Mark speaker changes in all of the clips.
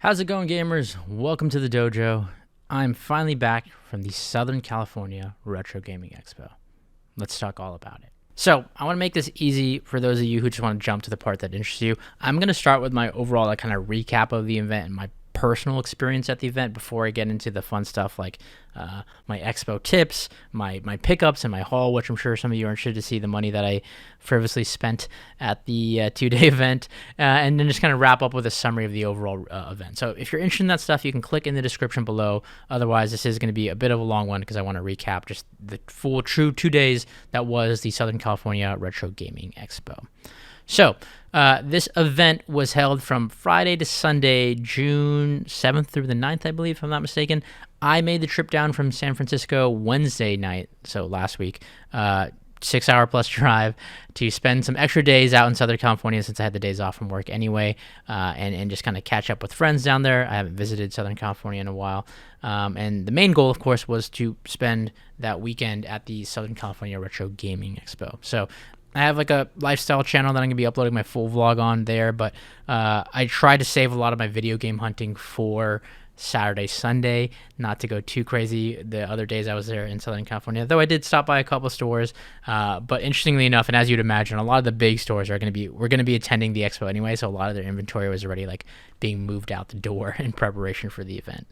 Speaker 1: How's it going, gamers? Welcome to the dojo. I'm finally back from the Southern California Retro Gaming Expo. Let's talk all about it. So I want to make this easy for those of you who just want to jump to the part that interests you. I'm going to start with my overall kind of recap of the event and my personal experience at the event before I get into the fun stuff like my expo tips, my pickups, and my haul, which I'm sure some of you are interested to see the money that I frivolously spent at the two-day event, and then just kind of wrap up with a summary of the overall event. So if you're interested in that stuff, you can click in the description below. Otherwise, this is going to be a bit of a long one because I want to recap just the full, true 2 days that was the Southern California Retro Gaming Expo. So this event was held from Friday to Sunday, June 7th through the 9th, I believe, if I'm not mistaken. I made the trip down from San Francisco Wednesday night, so last week, 6-hour plus drive to spend some extra days out in Southern California since I had the days off from work anyway, and just kind of catch up with friends down there. I haven't visited Southern California in a while. And the main goal, of course, was to spend that weekend at the Southern California Retro Gaming Expo. So I have like a lifestyle channel that I'm going to be uploading my full vlog on there, but I try to save a lot of my video game hunting for Saturday, Sunday, not to go too crazy the other days I was there in Southern California, though I did stop by a couple stores. But interestingly enough, and as you'd imagine, a lot of the big stores we're going to be attending the expo anyway, so a lot of their inventory was already like being moved out the door in preparation for the event.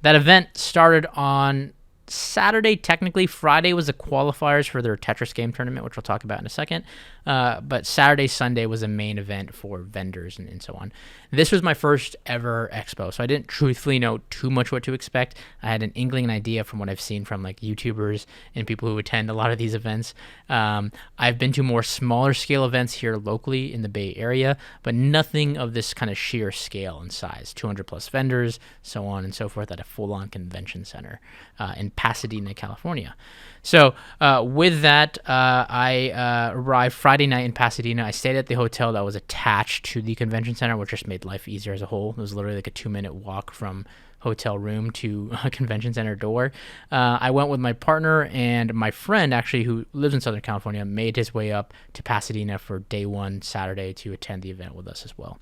Speaker 1: That event started on Saturday. Technically, Friday was the qualifiers for their Tetris game tournament, which we'll talk about in a second. But Saturday, Sunday was a main event for vendors and so on. This was my first ever expo, so I didn't truthfully know too much what to expect. I had an inkling, an idea from what I've seen from like YouTubers and people who attend a lot of these events. I've been to more smaller scale events here locally in the Bay Area, but nothing of this kind of sheer scale and size. 200 plus vendors, so on and so forth, at a full-on convention center in Pasadena, California. So with that, I arrived Friday night in Pasadena. I stayed at the hotel that was attached to the convention center, which just made life easier as a whole. It was literally like a 2-minute walk from hotel room to a convention center door. I went with my partner, and my friend actually who lives in Southern California made his way up to Pasadena for day one Saturday to attend the event with us as well.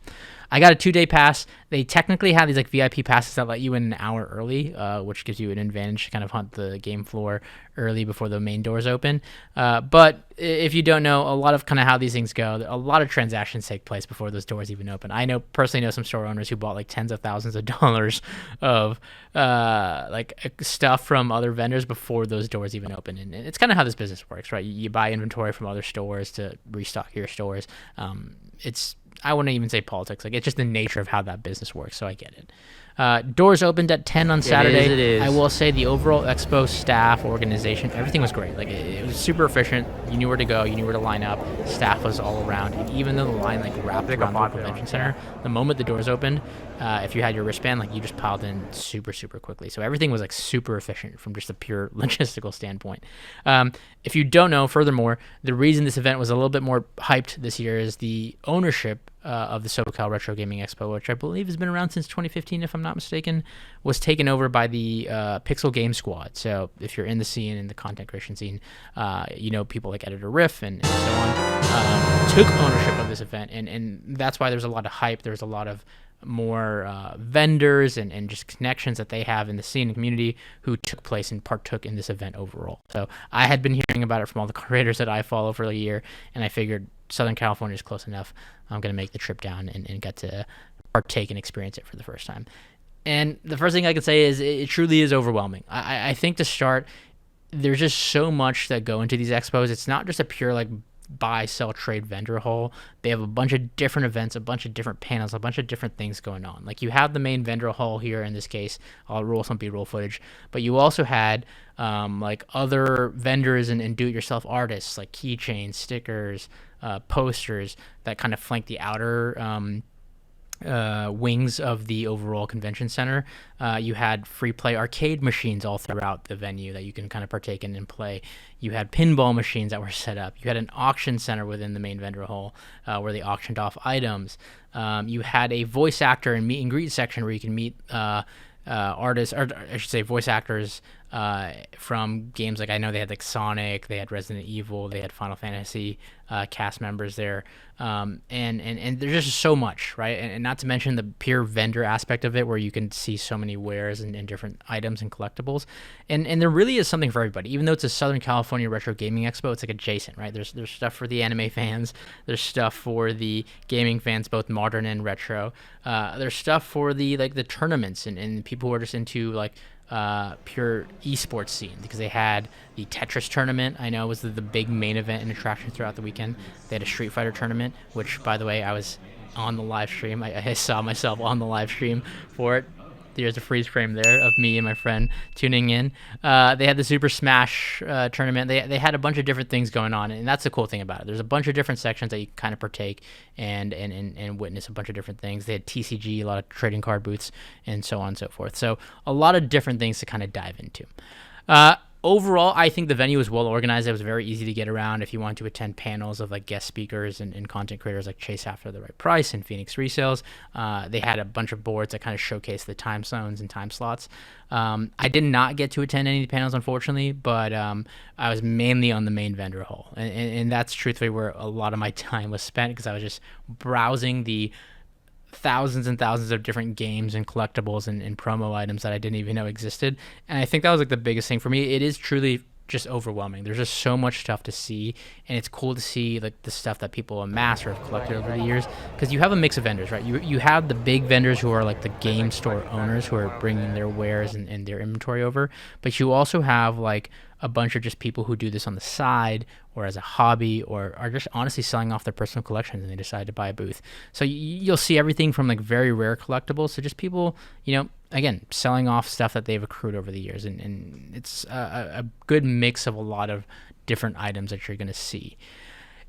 Speaker 1: I got a 2-day pass. They technically have these like VIP passes that let you in an hour early, which gives you an advantage to kind of hunt the game floor early before the main doors open. But if you don't know, a lot of kind of how these things go, a lot of transactions take place before those doors even open. I personally know some store owners who bought like tens of thousands of dollars of like stuff from other vendors before those doors even open. And it's kind of how this business works, right? You buy inventory from other stores to restock your stores. I wouldn't even say politics. Like, it's just the nature of how that business works, so I get it. Doors opened at 10 on Saturday.
Speaker 2: It is.
Speaker 1: I will say the overall expo staff, organization, everything was great. Like, it was super efficient. You knew where to go. You knew where to line up. Staff was all around. And even though the line like wrapped around the convention center, the moment the doors opened, if you had your wristband, like, you just piled in super, super quickly. So everything was like super efficient from just a pure logistical standpoint. If you don't know, furthermore, the reason this event was a little bit more hyped this year is the ownership of the SoCal Retro Gaming Expo, which I believe has been around since 2015, if I'm not mistaken, was taken over by the Pixel Game Squad. So if you're in the scene, in the content creation scene, you know people like Editor Riff and so on, took ownership of this event. And that's why there's a lot of hype. There's a lot of more vendors and just connections that they have in the scene and community who took place and partook in this event overall. So I had been hearing about it from all the creators that I follow for a year, and I figured Southern California is close enough. I'm going to make the trip down and get to partake and experience it for the first time. And the first thing I can say is it truly is overwhelming. I think to start, there's just so much that go into these expos. It's not just a pure like buy, sell, trade vendor hall. They have a bunch of different events, a bunch of different panels, a bunch of different things going on. Like, you have the main vendor hall here in this case. I'll roll some B-roll footage. But you also had like other vendors and do-it-yourself artists, like keychains, stickers, posters that kind of flank the outer wings of the overall convention center. You had free play arcade machines all throughout the venue that you can kind of partake in and play. You had pinball machines that were set up. You had an auction center within the main vendor hall where they auctioned off items. You had a voice actor and meet and greet section where you can meet artists, or I should say voice actors from games like, I know they had like Sonic, they had Resident Evil, they had Final Fantasy cast members there, and there's just so much, right? And not to mention the pure vendor aspect of it, where you can see so many wares and different items and collectibles, and there really is something for everybody. Even though it's a Southern California Retro Gaming Expo, it's like adjacent, right? There's stuff for the anime fans, there's stuff for the gaming fans, both modern and retro. There's stuff for the tournaments and people who are just into like pure esports scene, because they had the Tetris tournament. I know was the big main event and attraction throughout the weekend. They had a Street Fighter tournament, which, by the way, I was on the live stream. I saw myself on the live stream for it. There's a freeze frame there of me and my friend tuning in. They had the Super Smash tournament. They had a bunch of different things going on, and that's the cool thing about it. There's a bunch of different sections that you kind of partake and witness a bunch of different things. They had TCG, a lot of trading card booths, and so on and so forth. So a lot of different things to kind of dive into. Overall, I think the venue was well organized. It was very easy to get around if you want to attend panels of like guest speakers and content creators like Chase After the Right Price and Phoenix Resales. They had a bunch of boards that kind of showcase the time zones and time slots. I did not get to attend any of the panels, unfortunately, but I was mainly on the main vendor hall. And that's truthfully where a lot of my time was spent, because I was just browsing the thousands and thousands of different games and collectibles and promo items that I didn't even know existed. And I think that was like the biggest thing for me. It is truly just overwhelming. There's just so much stuff to see, and it's cool to see like the stuff that people amass or have collected over the years, because you have a mix of vendors, right? You have the big vendors who are like the game store owners who are bringing their wares and their inventory over, but you also have like a bunch of just people who do this on the side or as a hobby, or are just honestly selling off their personal collections and they decide to buy a booth. So you'll see everything from like very rare collectibles to just people, again, selling off stuff that they've accrued over the years. And it's a good mix of a lot of different items that you're going to see.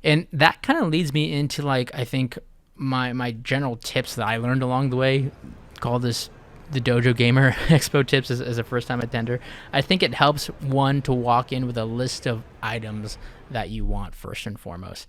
Speaker 1: And that kind of leads me into like, I think my general tips that I learned along the way. Call this the Dojo Gamer Expo tips as a first-time attender. I think it helps, one, to walk in with a list of items that you want first and foremost.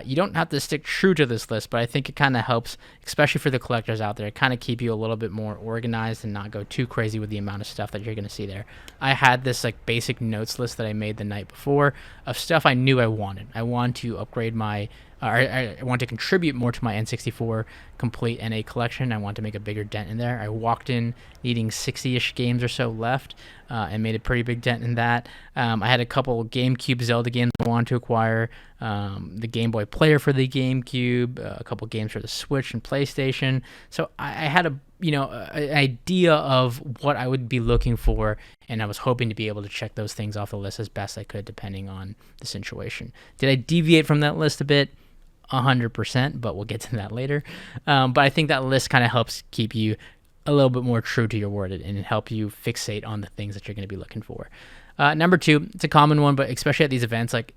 Speaker 1: You don't have to stick true to this list, but I think it kind of helps, especially for the collectors out there, kind of keep you a little bit more organized and not go too crazy with the amount of stuff that you're going to see there. I had this like basic notes list that I made the night before of stuff I knew I wanted. I want to upgrade my I want to contribute more to my N64 complete NA collection. I want to make a bigger dent in there. I walked in needing 60-ish games or so left, and made a pretty big dent in that. I had a couple GameCube Zelda games I wanted to acquire, the Game Boy Player for the GameCube, a couple games for the Switch and PlayStation. So I had an idea of what I would be looking for, and I was hoping to be able to check those things off the list as best I could, depending on the situation. Did I deviate from that list a bit? 100%, but we'll get to that later. But I think that list kind of helps keep you a little bit more true to your word and help you fixate on the things that you're going to be looking for. Number two, it's a common one, but especially at these events, like,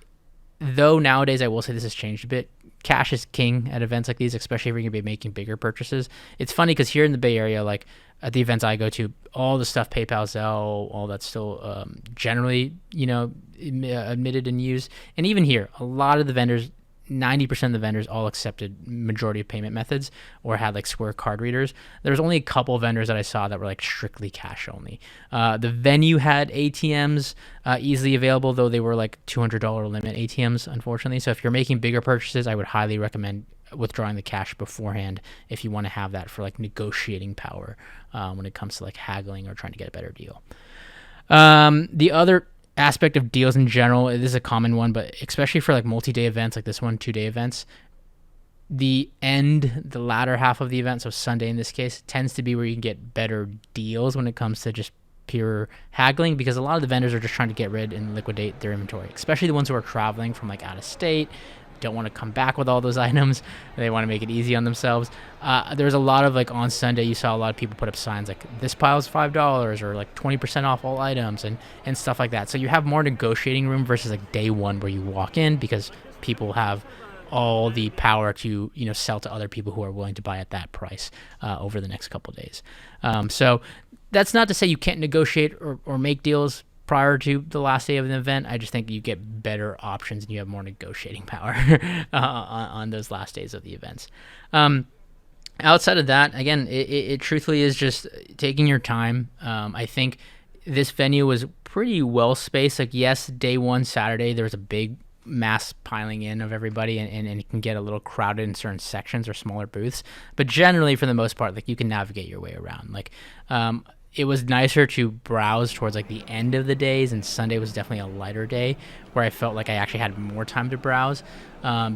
Speaker 1: though nowadays I will say this has changed a bit, cash is king at events like these, especially if you're going to be making bigger purchases. It's funny because here in the Bay Area, like at the events I go to, all the stuff PayPal, Zelle, all that's still generally, admitted and used. And even here, a lot of the vendors, 90% of the vendors all accepted majority of payment methods or had like Square card readers. There was only a couple vendors that I saw that were like strictly cash only. The venue had ATMs easily available, though they were like $200 limit ATMs, unfortunately. So if you're making bigger purchases, I would highly recommend withdrawing the cash beforehand if you want to have that for like negotiating power when it comes to like haggling or trying to get a better deal. The other aspect of deals in general, it is a common one, but especially for like multi-day events like this one, 2-day events, the latter half of the event, so Sunday in this case, tends to be where you can get better deals when it comes to just pure haggling, because a lot of the vendors are just trying to get rid and liquidate their inventory, especially the ones who are traveling from like out of state, don't want to come back with all those items. They want to make it easy on themselves. There's a lot of like on Sunday, you saw a lot of people put up signs like this pile's $5 or like 20% off all items and stuff like that. So you have more negotiating room versus like day one where you walk in, because people have all the power to sell to other people who are willing to buy at that price over the next couple of days. So that's not to say you can't negotiate or make deals prior to the last day of an event. I just think you get better options and you have more negotiating power on those last days of the events. Outside of that, again, it truthfully is just taking your time. I think this venue was pretty well spaced. Like, yes, day one, Saturday, there was a big mass piling in of everybody, and it can get a little crowded in certain sections or smaller booths. But generally, for the most part, like, you can navigate your way around. Like, it was nicer to browse towards like the end of the days, and Sunday was definitely a lighter day where I felt like I actually had more time to browse,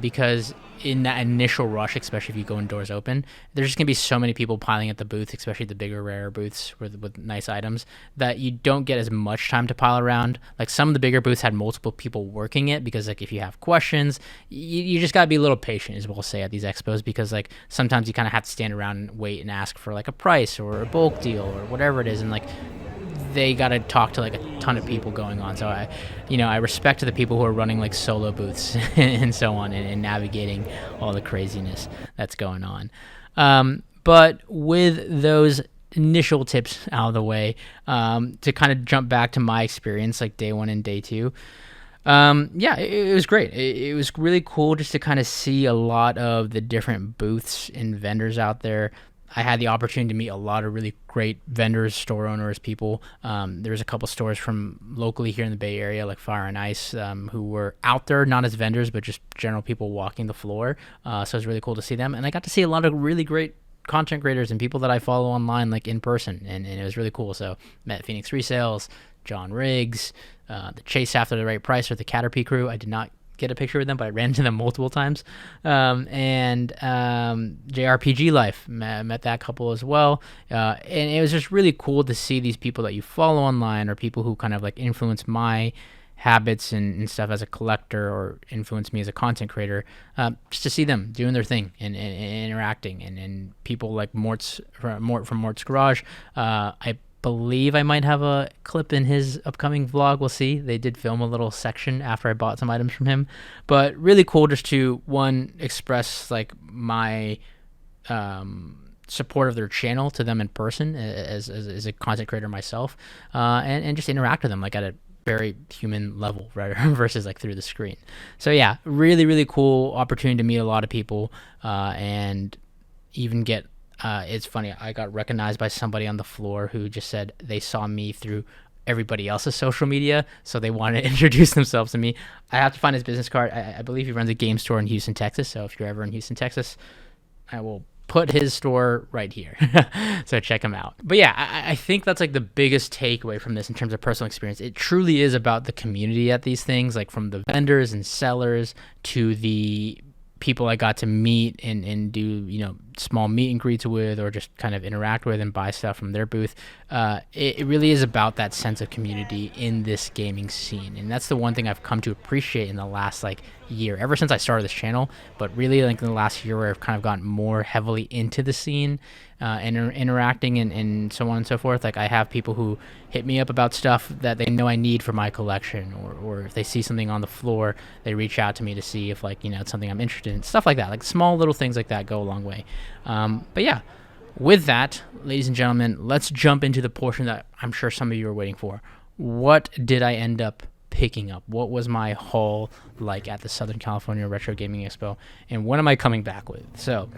Speaker 1: because in that initial rush, especially if you go in doors open, there's just gonna be so many people piling at the booth, especially the bigger, rare booths with nice items, that you don't get as much time to pile around. Like, some of the bigger booths had multiple people working it, because like if you have questions, you just gotta be a little patient, as we'll say, at these expos, because like sometimes you kind of have to stand around and wait and ask for like a price or a bulk deal or whatever it is, and like they got to talk to like a ton of people going on. So I respect the people who are running like solo booths and so on, and navigating all the craziness that's going on. But with those initial tips out of the way, to kind of jump back to my experience, like day one and day two, it was great. It was really cool just to kind of see a lot of the different booths and vendors out there. I had the opportunity to meet a lot of really great vendors, store owners, people. There's a couple stores from locally here in the Bay Area, like Fire and Ice, who were out there, not as vendors, but just general people walking the floor. So it was really cool to see them. And I got to see a lot of really great content creators and people that I follow online, like in person. And it was really cool. So met Phoenix Resales, John Riggs, the Chase After the Right Price, or the Caterpie crew. I did not get a picture with them, but I ran into them multiple times. And JRPG Life, met that couple as well. And it was just really cool to see these people that you follow online, or people who kind of like influence my habits and stuff as a collector, or influence me as a content creator, just to see them doing their thing and interacting. And people like Mort's from Mort's Garage. I believe I might have a clip in his upcoming vlog. We'll see. They did film a little section after I bought some items from him, but really cool just to, one, express like my support of their channel to them in person as a content creator myself, and just interact with them like at a very human level, right? Versus like through the screen. So yeah, really, really cool opportunity to meet a lot of people, and even get it's funny, I got recognized by somebody on the floor who just said they saw me through everybody else's social media, so they wanted to introduce themselves to me. I have to find his business card. I believe he runs a game store in Houston, Texas, so if you're ever in Houston, Texas, I will put his store right here. So check him out. But yeah, I think that's like the biggest takeaway from this in terms of personal experience. It truly is about the community at these things, like from the vendors and sellers to the people I got to meet and do, small meet and greets with, or just kind of interact with and buy stuff from their booth. It really is about that sense of community in this gaming scene. And that's the one thing I've come to appreciate in the last year, ever since I started this channel, but really in the last year, where I've kind of gotten more heavily into the scene, and interacting and so on and so forth. Like, I have people who hit me up about stuff that they know I need for my collection, or if they see something on the floor, they reach out to me to see if it's something I'm interested in, stuff like that. Like, small little things like that go a long way. But yeah, with that, ladies and gentlemen, let's jump into the portion that I'm sure some of you are waiting for. What did I end up picking up? What was my haul like at the Southern California Retro Gaming Expo, and what am I coming back with? So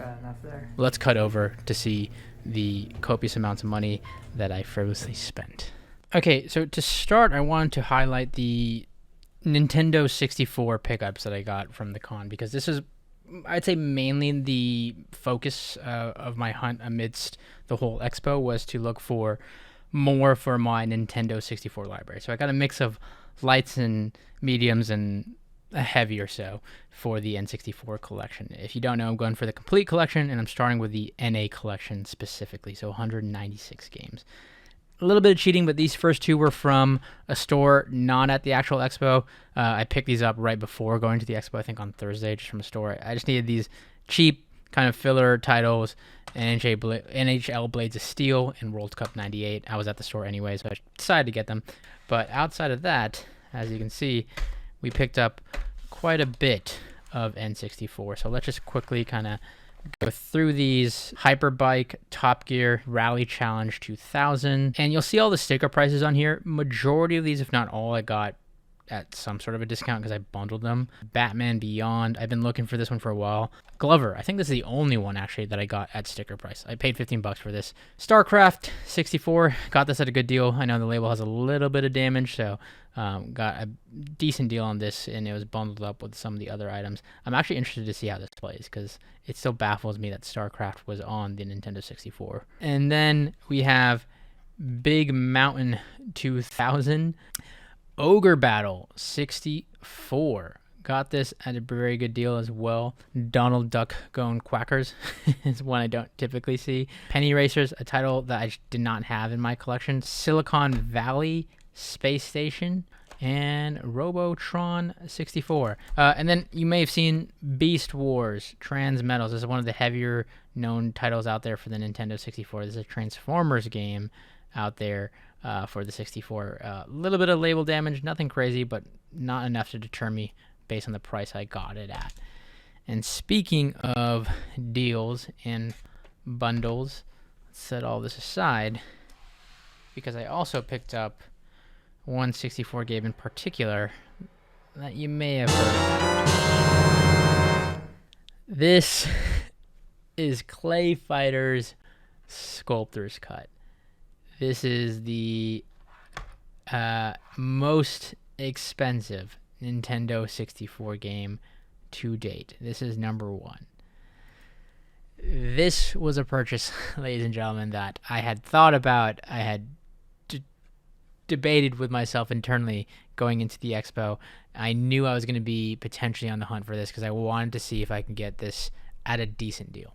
Speaker 1: let's cut over to see the copious amounts of money that I frivolously spent. Okay, so to start, I wanted to highlight the Nintendo 64 pickups that I got from the con, because this is, I'd say, mainly the focus of my hunt amidst the whole expo, was to look for more for my Nintendo 64 library. So I got a mix of lights and mediums and a heavy or so for the N64 collection. If you don't know, I'm going for the complete collection, and I'm starting with the NA collection specifically, so 196 games. A little bit of cheating, but these first two were from a store not at the actual expo. I picked these up right before going to the expo, I think on Thursday, just from a store. I just needed these cheap kind of filler titles, NHL Blades of Steel and World Cup 98. I was at the store anyway, so I decided to get them. But outside of that, as you can see, we picked up quite a bit of N64. So let's just quickly kind of go through these. Hyperbike, Top Gear, Rally Challenge 2000. And you'll see all the sticker prices on here. Majority of these, if not all, I got at some sort of a discount because I bundled them. Batman Beyond, I've been looking for this one for a while. Glover, I think this is the only one actually that I got at sticker price. I paid 15 bucks for this. StarCraft 64, got this at a good deal. I know the label has a little bit of damage, so got a decent deal on this, and it was bundled up with some of the other items. I'm actually interested to see how this plays because it still baffles me that StarCraft was on the Nintendo 64. And then we have Big Mountain 2000. Ogre Battle 64. Got this at a very good deal as well. Donald Duck Going Quackers is one I don't typically see. Penny Racers, a title that I did not have in my collection. Silicon Valley Space Station. And Robotron 64. And then you may have seen Beast Wars Transmetals. This is one of the heavier known titles out there for the Nintendo 64. This is a Transformers game out there for the 64. A little bit of label damage, nothing crazy, but not enough to deter me based on the price I got it at. And speaking of deals and bundles, let's set all this aside because I also picked up one 64 game in particular that you may have heard of. This is Clay Fighter's Sculptor's Cut. This is the most expensive Nintendo 64 game to date. This is number 1. This was a purchase, ladies and gentlemen, that I had thought about. I had debated with myself internally going into the expo. I knew I was going to be potentially on the hunt for this because I wanted to see if I can get this at a decent deal.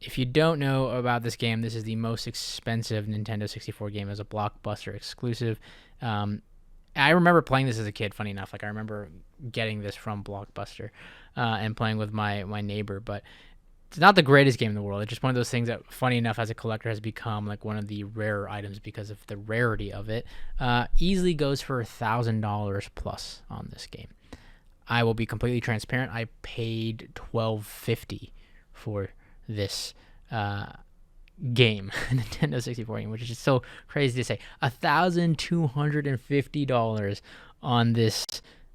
Speaker 1: If you don't know about this game, this is the most expensive Nintendo 64 game as a Blockbuster exclusive. I remember playing this as a kid, funny enough. Like I remember getting this from Blockbuster and playing with my neighbor, but it's not the greatest game in the world. It's just one of those things that, funny enough, as a collector has become like one of the rarer items because of the rarity of it. Easily goes for $1,000 plus on this game. I will be completely transparent. I paid $12.50 for this game, Nintendo 64 game, which is just so crazy to say. $1,250 on this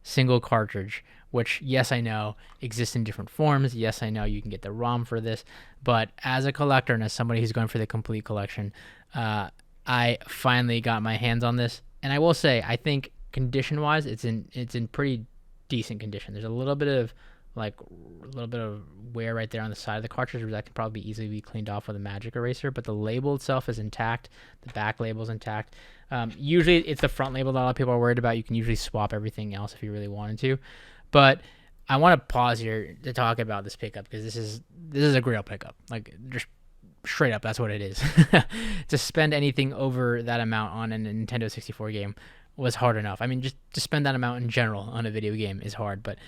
Speaker 1: single cartridge, which, yes, I know exists in different forms. Yes, I know you can get the ROM for this, but as a collector and as somebody who's going for the complete collection, I finally got my hands on this. And I will say, I think condition-wise, it's in pretty decent condition. There's a little bit of wear right there on the side of the cartridge that can probably easily be cleaned off with a magic eraser, but the label itself is intact. The back label is intact. Usually it's the front label that a lot of people are worried about. You can usually swap everything else if you really wanted to, but I want to pause here to talk about this pickup because this is a Grail pickup. Like, just straight up, that's what it is. To spend anything over that amount on a Nintendo 64 game was hard enough. I mean, just to spend that amount in general on a video game is hard, but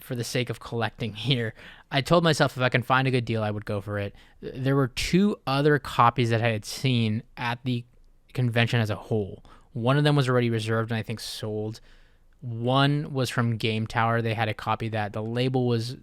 Speaker 1: for the sake of collecting here, I told myself if I can find a good deal, I would go for it. There were 2 other copies that I had seen at the convention as a whole. One of them was already reserved and I think sold. One was from Game Tower. They had a copy that the label was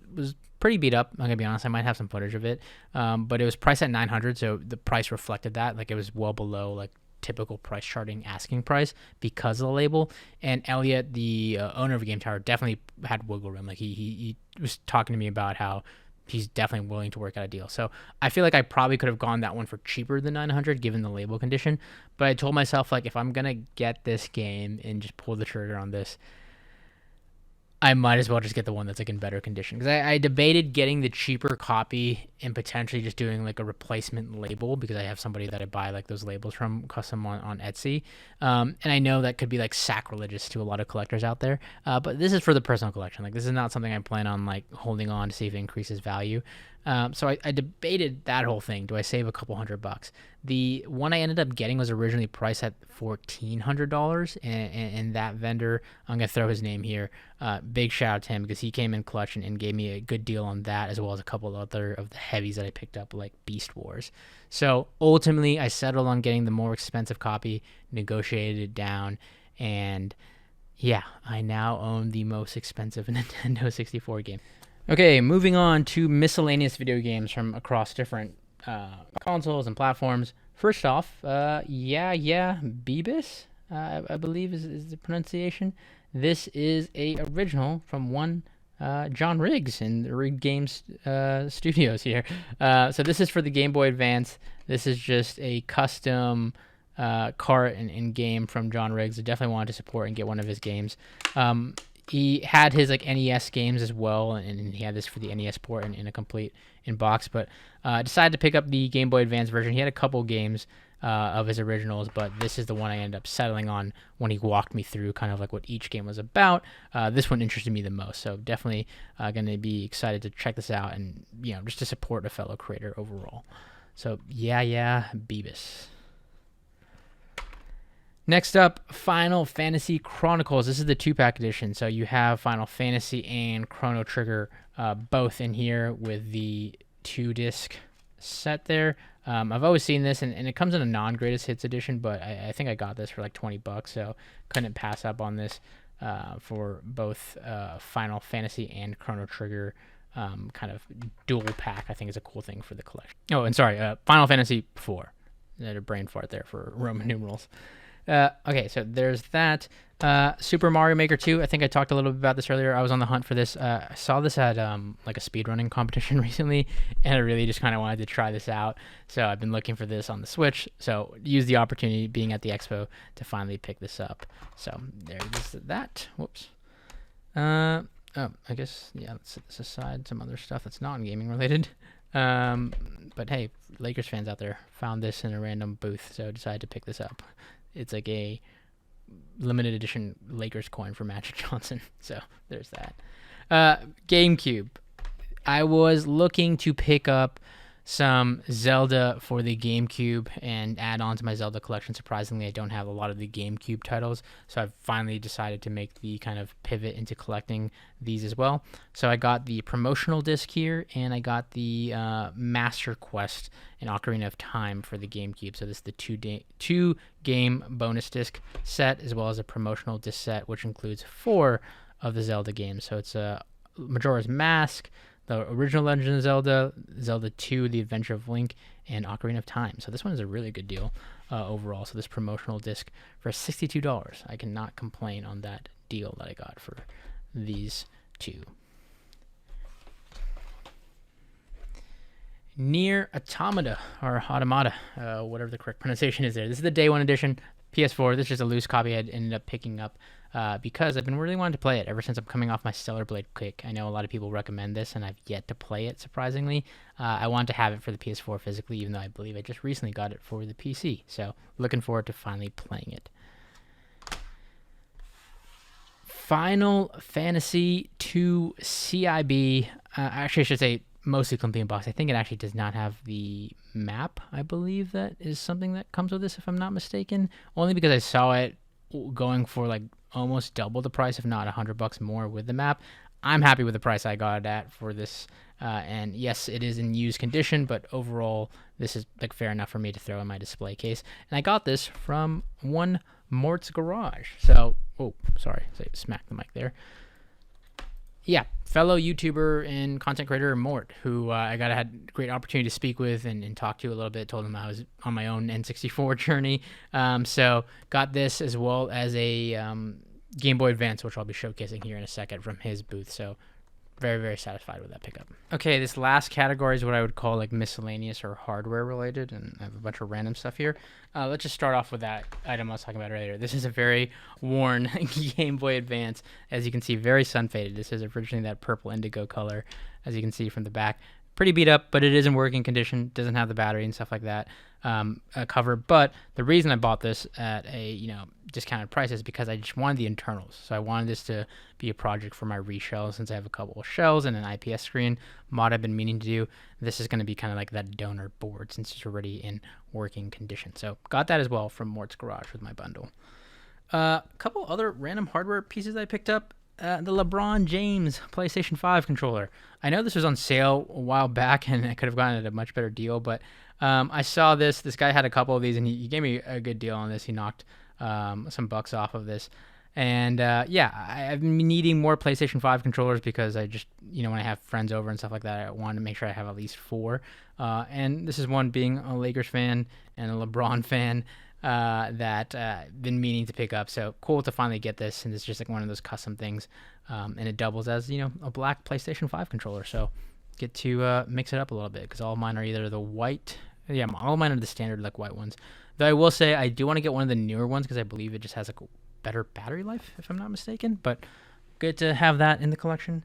Speaker 1: pretty beat up. I'm gonna be honest, I might have some footage of it, but it was priced at $900, so the price reflected that. Like, it was well below like typical price charting asking price because of the label. And Elliot, the owner of Game Tower, definitely had wiggle room. Like he was talking to me about how he's definitely willing to work out a deal. So I feel like I probably could have gone that one for cheaper than $900 given the label condition. But I told myself, like, if I'm gonna get this game and just pull the trigger on this, I might as well just get the one that's like in better condition. Because I debated getting the cheaper copy and potentially just doing like a replacement label because I have somebody that I buy like those labels from custom on Etsy. And I know that could be like sacrilegious to a lot of collectors out there. But this is for the personal collection. Like, this is not something I plan on like holding on to see if it increases value. So I debated that whole thing. Do I save a couple $100? The one I ended up getting was originally priced at $1,400, and that vendor, I'm going to throw his name here, big shout out to him because he came in clutch and gave me a good deal on that, as well as a couple other of the heavies that I picked up, like Beast Wars. So ultimately, I settled on getting the more expensive copy, negotiated it down, and yeah, I now own the most expensive Nintendo 64 game. Okay, moving on to miscellaneous video games from across different consoles and platforms. First off, Yeah Beavis. I believe is the pronunciation. This is a original from one John Riggs in the Rig Games studios here. So this is for the Game Boy Advance. This is just a custom cart in game from John Riggs. I definitely wanted to support and get one of his games. He had his like NES games as well, and he had this for the NES port in a complete in box. But decided to pick up the Game Boy Advance version. He had a couple games of his originals, but this is the one I ended up settling on when he walked me through kind of like what each game was about. This one interested me the most, so definitely going to be excited to check this out and just to support a fellow creator overall. So yeah, Beavis. Next up, Final Fantasy Chronicles. This is the 2-pack edition. So you have Final Fantasy and Chrono Trigger both in here with the 2-disc set there. I've always seen this, and it comes in a non-greatest hits edition, but I think I got this for like $20, so couldn't pass up on this for both Final Fantasy and Chrono Trigger kind of dual pack. I think is a cool thing for the collection. Oh, and sorry, Final Fantasy 4. I had a brain fart there for Roman numerals. Okay, so there's that. Super Mario Maker 2. I think I talked a little bit about this earlier. I was on the hunt for this. I saw this at like a speedrunning competition recently, and I really just kind of wanted to try this out. So I've been looking for this on the Switch. So use the opportunity being at the expo to finally pick this up. So there is that. Whoops. Oh, I guess, yeah, let's set this aside. Some other stuff that's not gaming related. But hey, Lakers fans out there found this in a random booth, so decided to pick this up. It's like a limited edition Lakers coin for Magic Johnson. So there's that. GameCube. I was looking to pick up some Zelda for the GameCube and add on to my Zelda collection. Surprisingly, I don't have a lot of the GameCube titles, so I've finally decided to make the kind of pivot into collecting these as well. So I got the promotional disc here, and I got the Master Quest and Ocarina of Time for the GameCube. So this is the two game bonus disc set, as well as a promotional disc set, which includes 4 of the Zelda games. So it's Majora's Mask, the original Legend of Zelda, Zelda 2, The Adventure of Link, and Ocarina of Time. So this one is a really good deal overall. So this promotional disc for $62. I cannot complain on that deal that I got for these 2. Nier Automata, or Automata, whatever the correct pronunciation is there. This is the Day 1 edition, PS4. This is just a loose copy I ended up picking up because I've been really wanting to play it ever since I'm coming off my Stellar Blade kick. I know a lot of people recommend this, and I've yet to play it, surprisingly. I want to have it for the PS4 physically, even though I believe I just recently got it for the PC. So looking forward to finally playing it. Final Fantasy II CIB. Actually, I should say mostly complete in box. I think it actually does not have the map. I believe that is something that comes with this, if I'm not mistaken. Only because I saw it going for like almost double the price, if not $100 more with the map. I'm happy with the price I got it at for this. And yes, it is in used condition, but overall, this is like fair enough for me to throw in my display case. And I got this from one Mort's Garage. So, oh, sorry, smack the mic there. Yeah, fellow YouTuber and content creator Mort, who I had a great opportunity to speak with and talk to a little bit. Told him I was on my own N64 journey. So got this as well as a Game Boy Advance, which I'll be showcasing here in a second from his booth. So very, very satisfied with that pickup. Okay, this last category is what I would call like miscellaneous or hardware related, and I have a bunch of random stuff here. Let's just start off with that item I was talking about earlier. This is a very worn Game Boy Advance. As you can see, very sun faded. This is originally that purple indigo color, as you can see from the back. Pretty beat up, but it is in working condition. Doesn't have the battery and stuff like that cover. But the reason I bought this at a discounted price is because I just wanted the internals. So I wanted this to be a project for my reshell, since I have a couple of shells and an IPS screen mod I've been meaning to do. This is going to be kind of like that donor board, since it's already in working condition. So got that as well from Mort's Garage with my bundle. A couple other random hardware pieces I picked up. The LeBron James PlayStation 5 controller. I know this was on sale a while back, and I could have gotten it at a much better deal, but I saw this. This guy had a couple of these, and he gave me a good deal on this. He knocked some bucks off of this. And yeah, I've been needing more PlayStation 5 controllers because I just, when I have friends over and stuff like that, I want to make sure I have at least 4. And this is one, being a Lakers fan and a LeBron fan. that been meaning to pick up. So cool to finally get this, and it's just like one of those custom things, and it doubles as, you know, a black PlayStation 5 controller. So get to mix it up a little bit, because all of mine are either the white, yeah, all of mine are the standard like white ones. Though I will say I do want to get one of the newer ones, because I believe it just has like a better battery life, if I'm not mistaken. But good to have that in the collection.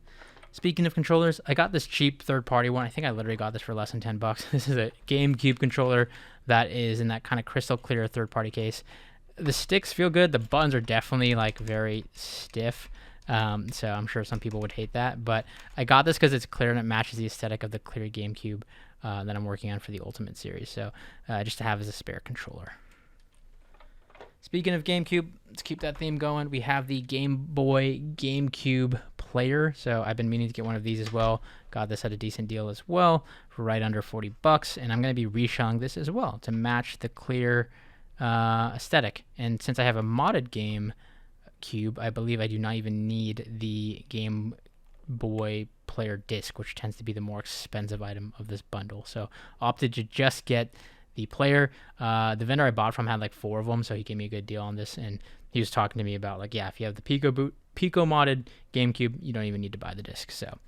Speaker 1: Speaking of controllers, I got this cheap third-party one. I think I literally got this for less than $10. This is a GameCube controller that is in that kind of crystal clear third-party case. The sticks feel good. The buttons are definitely like very stiff. So I'm sure some people would hate that. But I got this because it's clear and it matches the aesthetic of the clear GameCube that I'm working on for the Ultimate series. So just to have as a spare controller. Speaking of GameCube, let's keep that theme going. We have the Game Boy GameCube player. So I've been meaning to get one of these as well. Got this at a decent deal as well for right under $40. And I'm going to be reselling this as well to match the clear aesthetic. And since I have a modded Game Cube, I believe I do not even need the Game Boy player disc, which tends to be the more expensive item of this bundle. So opted to just get the player. The vendor I bought from had like 4 of them, so he gave me a good deal on this, and he was talking to me about like, yeah, if you have the Pico modded GameCube, you don't even need to buy the disc. So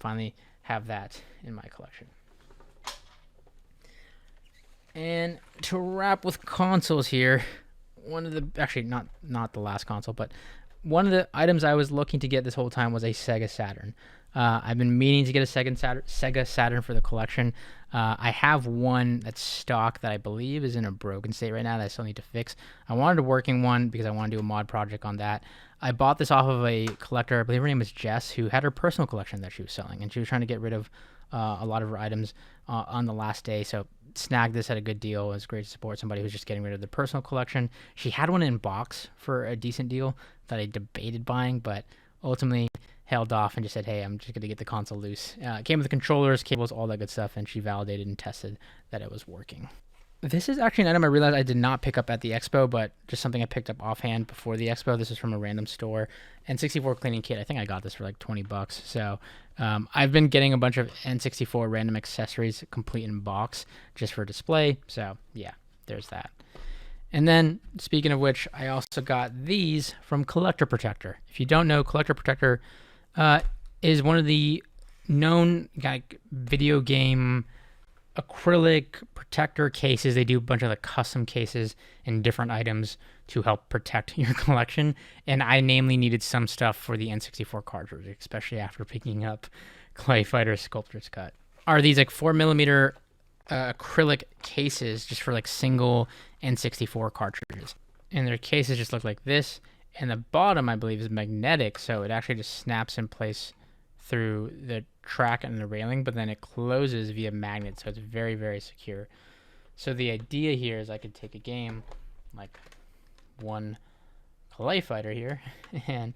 Speaker 1: finally have that in my collection. And to wrap with consoles here, one of the, actually not the last console, but one of the items I was looking to get this whole time was a Sega Saturn. I've been meaning to get a Sega Saturn for the collection. I have one that's stock that I believe is in a broken state right now that I still need to fix. I wanted a working one because I want to do a mod project on that. I bought this off of a collector, I believe her name was Jess, who had her personal collection that she was selling, and she was trying to get rid of a lot of her items on the last day. So snagged this at a good deal. It was great to support somebody who's just getting rid of the personal collection. She had one in box for a decent deal that I debated buying, but ultimately held off and just said, hey, I'm just going to get the console loose. It came with the controllers, cables, all that good stuff, and she validated and tested that it was working. This is actually an item I realized I did not pick up at the expo, but just something I picked up offhand before the expo. This is from a random store. N64 cleaning kit. I think I got this for like $20. So I've been getting a bunch of N64 random accessories complete in box just for display. So yeah, there's that. And then, speaking of which, I also got these from Collector Protector. If you don't know, Collector Protector is one of the known like video game acrylic protector cases. They do a bunch of like custom cases and different items to help protect your collection. And I namely needed some stuff for the N64 cartridge, especially after picking up Clay Fighter Sculptor's Cut. Are these like 4mm acrylic cases just for like single N64 cartridges, and their cases just look like this, and the bottom I believe is magnetic, so it actually just snaps in place through the track and the railing, but then it closes via magnet, so it's very, very secure. So the idea here is I could take a game like one Clay Fighter here and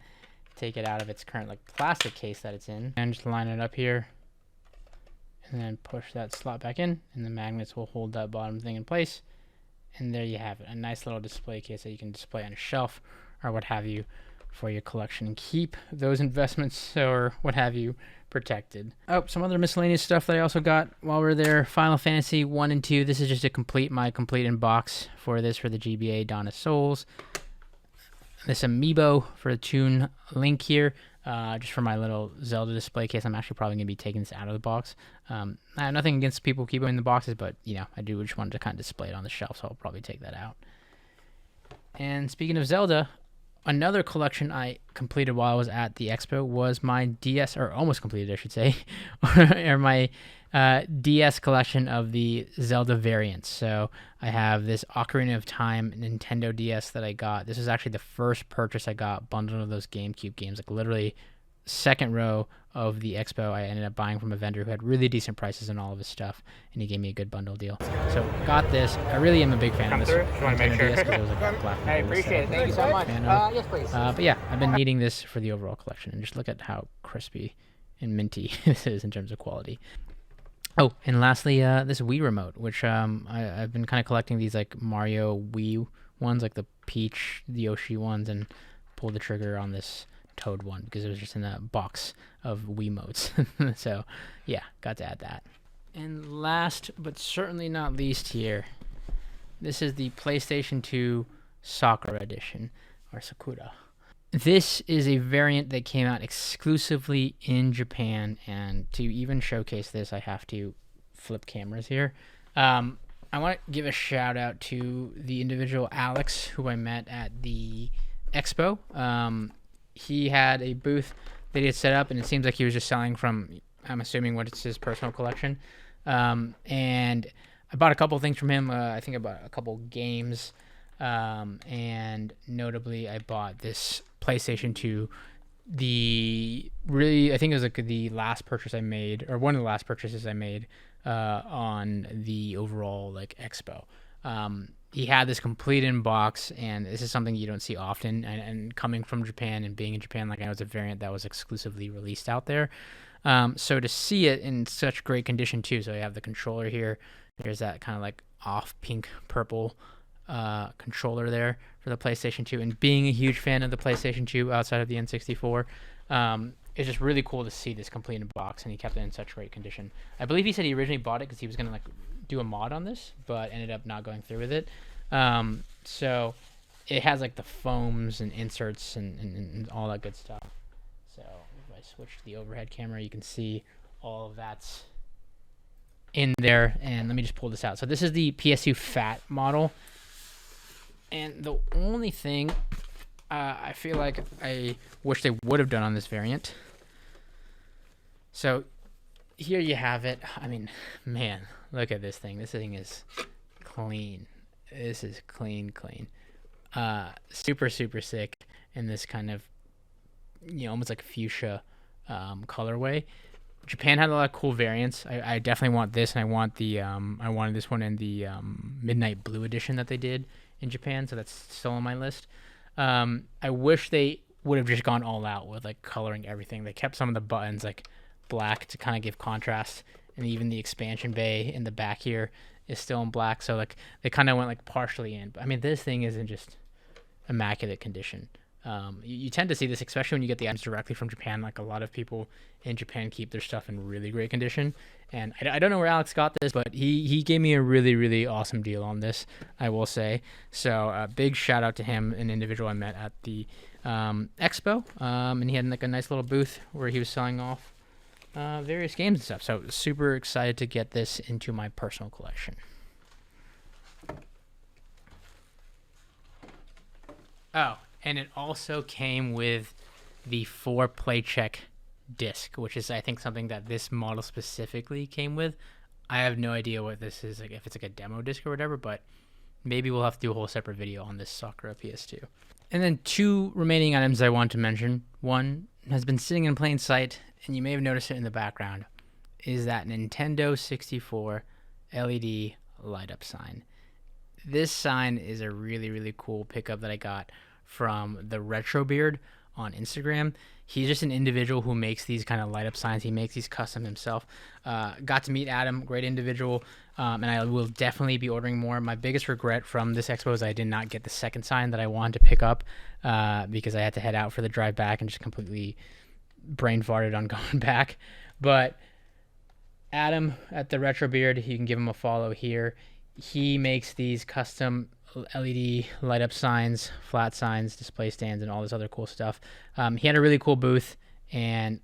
Speaker 1: take it out of its current like plastic case that it's in, and just line it up here and then push that slot back in, and the magnets will hold that bottom thing in place. And there you have it, a nice little display case that you can display on a shelf or what have you for your collection, and keep those investments or what have you protected. Oh, some other miscellaneous stuff that I also got while we were there. Final Fantasy 1 and 2. This is just my complete in box for this, for the GBA Dawn of Souls. This amiibo for the Toon Link here, just for my little Zelda display case. I'm actually probably going to be taking this out of the box. I have nothing against people who keep them in the boxes, but, you know, I do just want to kind of display it on the shelf, so I'll probably take that out. And speaking of Zelda, another collection I completed while I was at the expo was my DS, or almost completed, I should say, or my DS collection of the Zelda variants. So I have this Ocarina of Time Nintendo DS that I got. This is actually the first purchase I got bundled of those GameCube games, like literally second row of the expo. I ended up buying from a vendor who had really decent prices on all of his stuff, and he gave me a good bundle deal. So got this. I really am a big fan of this Nintendo DS because it was like a black. I appreciate it. Thank you so much. Yes, please. But yeah, I've been needing this for the overall collection, and just look at how crispy and minty this is in terms of quality. Oh, and lastly, this Wii remote, which I've been kind of collecting these like Mario Wii ones, like the Peach, the Yoshi ones, and pulled the trigger on this Toad one because it was just in a box of Wiimotes. So yeah, got to add that. And last but certainly not least here, This is the PlayStation 2 Sakura Edition, or Sakura. This is a variant that came out exclusively in Japan, and to even showcase this, I have to flip cameras here. I want to give a shout out to the individual Alex who I met at the expo. He had a booth that he had set up, and it seems like he was just selling from, I'm assuming, what it's his personal collection. And I bought a couple things from him. I think I bought a couple games, and notably I bought this PlayStation 2. I think it was like the last purchase I made, or one of the last purchases I made on the overall like expo. He had this complete in box, and this is something you don't see often. And coming from Japan and being in Japan, like I know it's a variant that was exclusively released out there. So to see it in such great condition too. So you have the controller here. There's that kind of like off pink purple controller there for the PlayStation 2. And being a huge fan of the PlayStation 2 outside of the N64, it's just really cool to see this complete in box, and he kept it in such great condition. I believe he said he originally bought it because he was gonna like do a mod on this, but ended up not going through with it. So it has like the foams and inserts and all that good stuff. So if I switch to the overhead camera, you can see all of that's in there. And let me just pull this out. So this is the PS2 Fat model, and the only thing I feel like I wish they would have done on this variant. So here you have it. I mean, man, look at this thing. This thing is clean. This is clean. Super sick in this kind of, almost like fuchsia colorway. Japan had a lot of cool variants. I definitely want this, and I wanted this one in the Midnight Blue edition that they did in Japan, so that's still on my list. I wish they would have just gone all out with like coloring everything. They kept some of the buttons like black to kind of give contrast, and even the expansion bay in the back here is still in black, so like they kind of went like partially in. But I mean, this thing is in just immaculate condition. You tend to see this, especially when you get the items directly from Japan. Like a lot of people in Japan keep their stuff in really great condition, and I don't know where Alex got this, but he gave me a really awesome deal on this, I will say. So big shout out to him, an individual I met at the expo, and he had like a nice little booth where he was selling off various games and stuff. So super excited to get this into my personal collection. Oh, and it also came with the 4 play check disc, which is I think something that this model specifically came with. I have no idea what this is, like if it's like a demo disc or whatever, but maybe we'll have to do a whole separate video on this Sakura PS2. And then 2 remaining items I want to mention. One has been sitting in plain sight, and you may have noticed it in the background, is that Nintendo 64 LED light up sign. This sign is a really cool pickup that I got from the Retro Beard on Instagram. He's just an individual who makes these kind of light up signs. He makes these custom himself. Got to meet Adam, great individual, and I will definitely be ordering more. My biggest regret from this expo is I did not get the second sign that I wanted to pick up because I had to head out for the drive back and just completely brain farted on going back. But Adam at the Retro Beard, you can give him a follow here. He makes these custom LED light up signs, flat signs, display stands, and all this other cool stuff. He had a really cool booth, and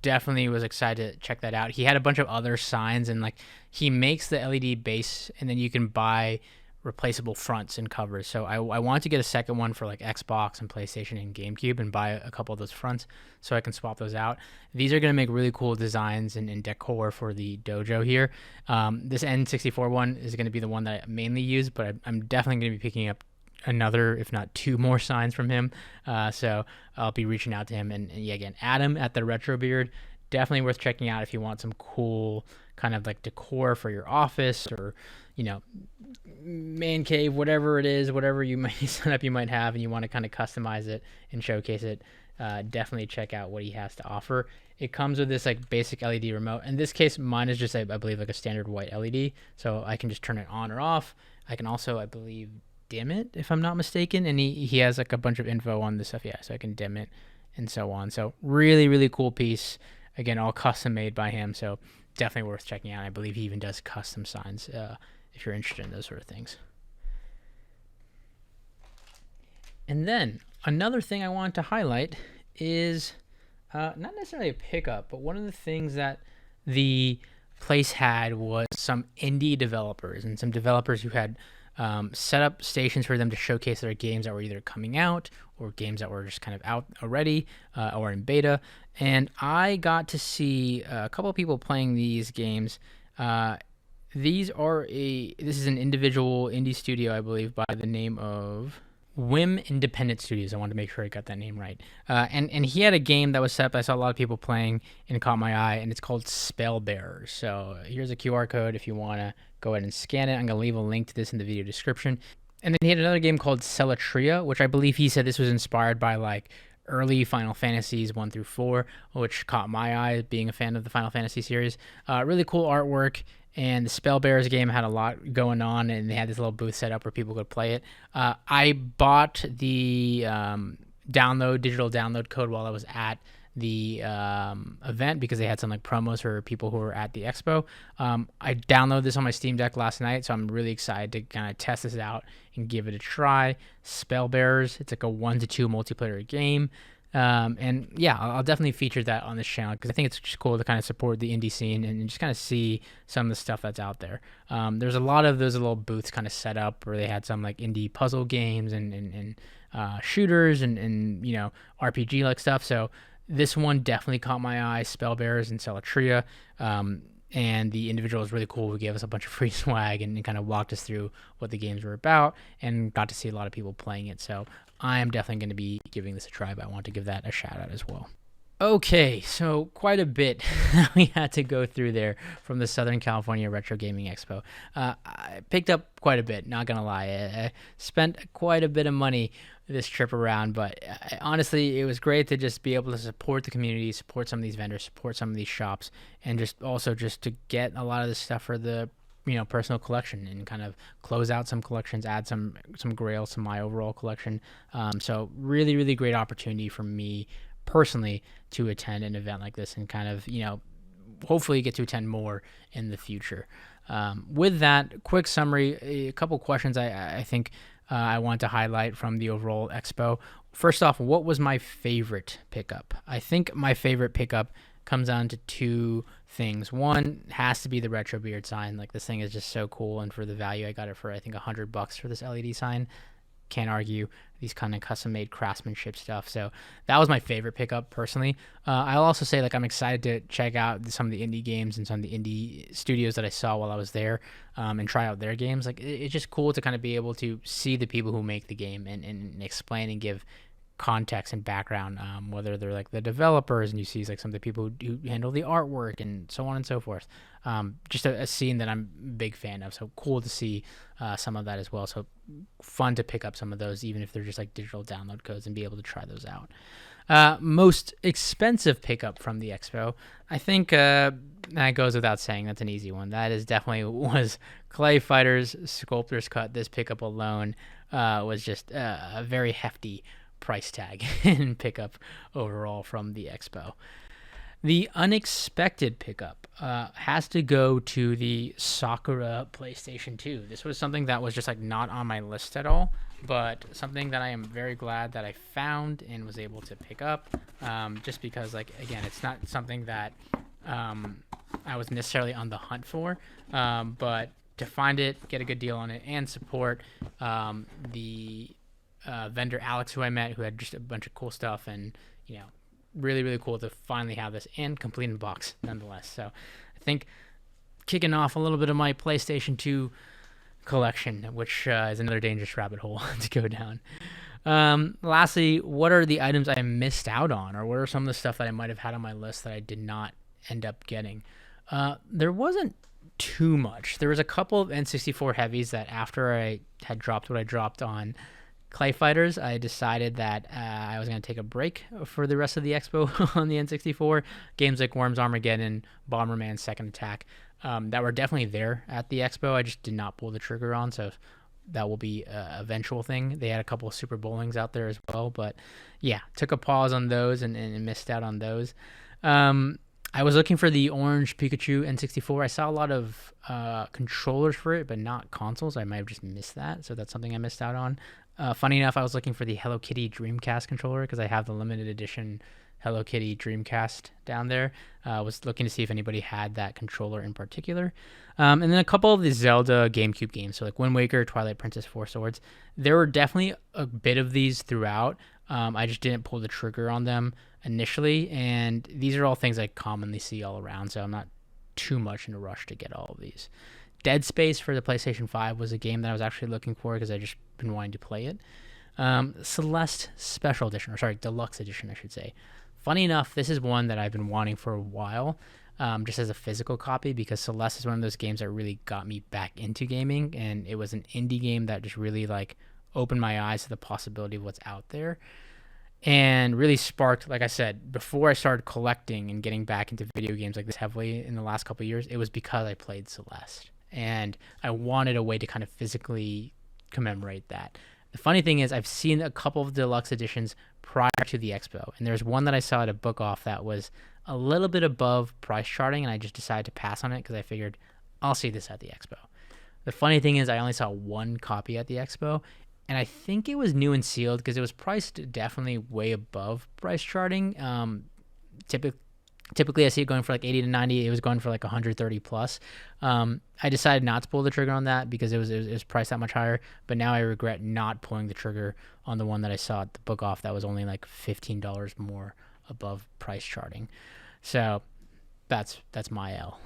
Speaker 1: definitely was excited to check that out. He had a bunch of other signs, and like he makes the LED base, and then you can buy replaceable fronts and covers. So I want to get a second one for like Xbox and PlayStation and GameCube and buy a couple of those fronts so I can swap those out. These are going to make really cool designs and decor for the dojo here. This N64 one is going to be the one that I mainly use, but I'm definitely going to be picking up another, if not 2 more signs from him. So I'll be reaching out to him. And yeah, again, Adam at the Retro Beard, definitely worth checking out if you want some cool kind of like decor for your office or, man cave, whatever it is, whatever you might setup you might have, and you want to kind of customize it and showcase it. Definitely check out what he has to offer. It comes with this like basic LED remote. In this case, mine is just I believe like a standard white LED, so I can just turn it on or off. I can also, I believe, dim it if I'm not mistaken, and he has like a bunch of info on this stuff. Yeah, so I can dim it and so on. So really cool piece. Again, all custom made by him, so definitely worth checking out. I believe he even does custom signs if you're interested in those sort of things. And then another thing I wanted to highlight is not necessarily a pickup, but one of the things that the place had was some indie developers and some developers who had set up stations for them to showcase their games that were either coming out or games that were just kind of out already or in beta. And I got to see a couple of people playing these games. This is an individual indie studio, I believe, by the name of Whim Independent Studios. I wanted to make sure I got that name right. And he had a game that was set up. I saw a lot of people playing and caught my eye, and it's called Spellbearers. So here's a QR code if you want to go ahead and scan it. I'm going to leave a link to this in the video description. And then he had another game called Celatria, which I believe he said this was inspired by like early Final Fantasies 1 through 4, which caught my eye being a fan of the Final Fantasy series. Really cool artwork. And the Spellbearers game had a lot going on, and they had this little booth set up where people could play it. I bought the digital download code while I was at the event because they had some like promos for people who were at the expo. I downloaded this on my Steam Deck last night, so I'm really excited to kind of test this out and give it a try. Spellbearers, it's like a 1-to-2 multiplayer game. And yeah, I'll definitely feature that on this channel because I think it's just cool to kind of support the indie scene and just kind of see some of the stuff that's out there. There's a lot of those little booths kind of set up where they had some like indie puzzle games and shooters and you know, RPG like stuff. So this one definitely caught my eye, Spellbearers and Celatria. And the individual was really cool. We gave us a bunch of free swag and kind of walked us through what the games were about and got to see a lot of people playing it. So I am definitely going to be giving this a try, but I want to give that a shout out as well. Okay, so quite a bit we had to go through there from the Southern California Retro Gaming Expo. I picked up quite a bit, not going to lie. I spent quite a bit of money this trip around, but honestly, it was great to just be able to support the community, support some of these vendors, support some of these shops, and just to get a lot of this stuff for the personal collection and kind of close out some collections, add some Grail to my overall collection. So really, really great opportunity for me personally to attend an event like this and kind of, hopefully get to attend more in the future. With that, quick summary, a couple questions I think I want to highlight from the overall expo. First off, what was my favorite pickup? I think my favorite pickup comes down to two things. One has to be the retro beard sign. Like, this thing is just so cool, and for the value, I got it for I think $100 for this LED sign. Can't argue. These kind of custom made craftsmanship stuff. So that was my favorite pickup personally. I'll also say, like, I'm excited to check out some of the indie games and some of the indie studios that I saw while I was there, and try out their games. Like, it's just cool to kind of be able to see the people who make the game and explain and give context and background, whether they're like the developers and you see like some of the people who handle the artwork and so on and so forth. Just a scene that I'm a big fan of. So cool to see some of that as well. So fun to pick up some of those, even if they're just like digital download codes, and be able to try those out. Most expensive pickup from the expo, I think that goes without saying. That's an easy one. That is definitely was Clay Fighters Sculptor's Cut. This pickup alone was just a very hefty price tag and pickup overall from the expo. The unexpected pickup has to go to the Sakura PlayStation 2. This was something that was just like not on my list at all, but something that I am very glad that I found and was able to pick up, just because, like, again, it's not something that I was necessarily on the hunt for, but to find it, get a good deal on it, and support the vendor Alex, who I met, who had just a bunch of cool stuff, and really, really cool to finally have this and complete in box nonetheless. So I think kicking off a little bit of my PlayStation 2 collection, which is another dangerous rabbit hole to go down. Lastly, what are the items I missed out on, or what are some of the stuff that I might have had on my list that I did not end up getting? There wasn't too much. There was a couple of N64 heavies that after I had dropped what I dropped on Clay Fighters, I decided that I was going to take a break for the rest of the expo on the N64. Games like Worms Armageddon, Bomberman Second Attack, that were definitely there at the expo. I just did not pull the trigger on, so that will be an eventual thing. They had a couple of Super Bowlings out there as well, but yeah, took a pause on those and missed out on those. I was looking for the orange Pikachu N64. I saw a lot of controllers for it, but not consoles. I might have just missed that, so that's something I missed out on. Funny enough, I was looking for the Hello Kitty Dreamcast controller because I have the limited edition Hello Kitty Dreamcast down there. I was looking to see if anybody had that controller in particular. And then a couple of the Zelda GameCube games, so like Wind Waker, Twilight Princess, Four Swords. There were definitely a bit of these throughout. I just didn't pull the trigger on them initially, and these are all things I commonly see all around, so I'm not too much in a rush to get all of these. Dead Space for the PlayStation 5 was a game that I was actually looking for because I just been wanting to play it. Celeste Special Edition, or sorry, Deluxe Edition, I should say. Funny enough, this is one that I've been wanting for a while, just as a physical copy, because Celeste is one of those games that really got me back into gaming, and it was an indie game that just really like opened my eyes to the possibility of what's out there, and really sparked, like I said, before I started collecting and getting back into video games like this heavily in the last couple of years, it was because I played Celeste, and I wanted a way to kind of physically commemorate that. The funny thing is, I've seen a couple of deluxe editions prior to the expo, and there's one that I saw at a book off that was a little bit above price charting, and I just decided to pass on it because I figured I'll see this at the expo. The funny thing is, I only saw one copy at the expo, and I think it was new and sealed because it was priced definitely way above price charting. Typically I see it going for like 80 to 90. It was going for like 130 plus. I decided not to pull the trigger on that because it was priced that much higher, but now I regret not pulling the trigger on the one that I saw at the book off that was only like $15 more above price charting. So that's my L.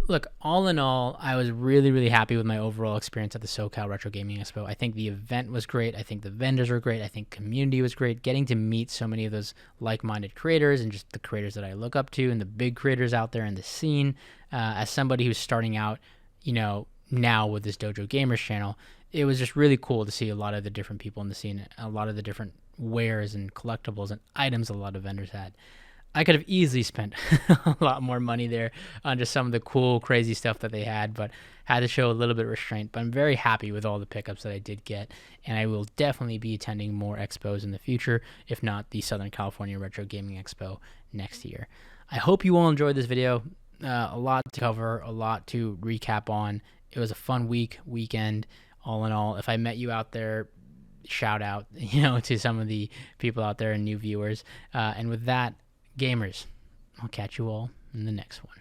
Speaker 1: Look, all in all, I was really, really happy with my overall experience at the SoCal Retro Gaming Expo. I think the event was great. I think the vendors were great. I think community was great. Getting to meet so many of those like-minded creators and just the creators that I look up to and the big creators out there in the scene. As somebody who's starting out, now with this Dojo Gamers channel, it was just really cool to see a lot of the different people in the scene, a lot of the different wares and collectibles and items a lot of vendors had. I could have easily spent a lot more money there on just some of the cool, crazy stuff that they had, but had to show a little bit of restraint. But I'm very happy with all the pickups that I did get, and I will definitely be attending more expos in the future, if not the Southern California Retro Gaming Expo next year. I hope you all enjoyed this video. A lot to cover, a lot to recap on. It was a fun weekend, all in all. If I met you out there, shout out, to some of the people out there and new viewers. And with that, gamers, I'll catch you all in the next one.